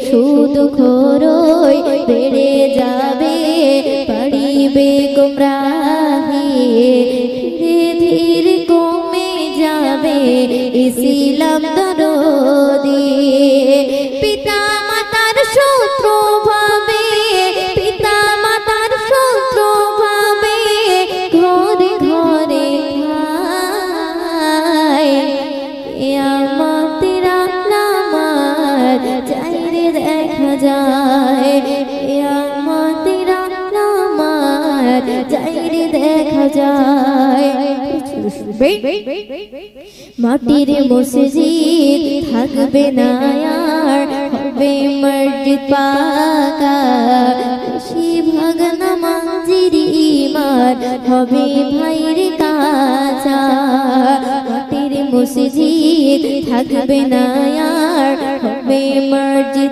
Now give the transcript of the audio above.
শুধু খরই বেড়ে যাবে, পড়িবে গুমরাহি, ধীরে ধীরে কমে যাবে ইসলাম দরদি। পিতা মাতার শত্রু ভাবে, পিতা মাতার শত্রু ভাবে, ঘরে ঘরে খায় কিয়ামতের আলামত চাইরে দেখা যায়, কিয়ামতের আলামত চাইরে দেখা যায়। মাটির মসজিদ থাকবে না আর, হবে মসজিদ পাকা, বেশিরভাগ নামাজির ঈমান হবে ভাইয়ের কাঁচা। মাটির মসজিদ থাকবে না আর, হবে মসজিদ